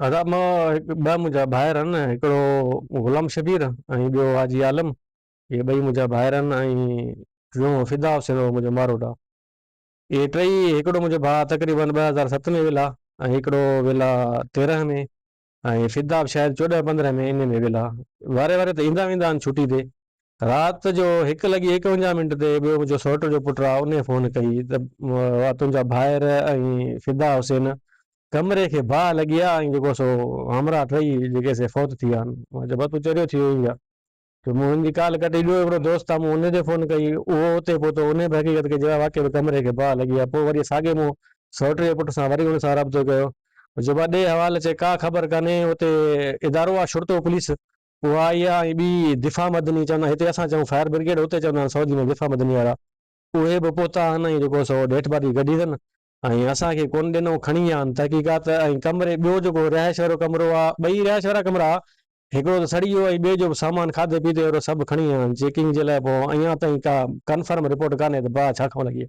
दादा मां ॿ मुंहिंजा भाइर आहिनि, हिकिड़ो गुलाम शबीर ऐं ॿियो हाजी आलम। इहे ॿई मुंहिंजा भाइर आहिनि ऐं टियों फिदा हुसैन मुंहिंजो मारोट आहे। इहे टई, हिकिड़ो मुंहिंजो भाउ तक़रीबन 2007 में विला ऐं हिकिड़ो विला 13 में ऐं फिदा बि शायदि 14-15 में इन में विला। वारे वारे त ईंदा वेंदा आहिनि छुटी ते। राति जो 1:51 ते ॿियो मुंहिंजो सौट जो पुटु आहे, उन फ़ोन कई त तुंहिंजा भाइर ऐं फिदा हुसैन कमरे खे बाहि लॻी आहे ऐं जेको सो हमरा टई जेके से फौत थी विया आहिनि। मां चयो बस तूं चरियो थी वियो आहे। तो मुंहिंजी काल कटी, ॿियो हिकिड़ो दोस्त आहे, मूं हुनते फ़ोन कई, उहो हुते पहुतो, उन बि हक़ीक़त खे जवाबु वाक़ई कमरे खे बाहि लॻी आहे। पोइ वरी साॻे मूं सौट जे पुट सां वरी हुन सां राबितो कयो, जो ॾे हवाले चए का ख़बर कान्हे, हुते इदारो आहे शुरतो पुलिस, उहा आई आहे ऐं ॿी दिफ़ा मदनी चवंदा, हिते असां चऊं फायर ब्रिगेड, हुते चवंदा आहिनि सऊदी में दिफ़ा मदनी वारा। उहे बि पहुता आहिनि ऐं जेको सो डेड बॉडी कढी अथनि ऐं असांखे कोन ॾिनो, खणी विया आहिनि तहक़ीक़ात। ऐं कमरे ॿियो जेको रिहाइश वारो कमिरो आहे, ॿई रिहाइश वारा कमरा, हिकिड़ो त सड़ी वियो ऐं ॿिए जो सामान खाधे पीते वारो सभु खणी विया आहिनि चेकिंग जे लाइ। पोइ अञा ताईं का कंफर्म रिपोर्ट कान्हे त बाहि छा खां लॻी आहे।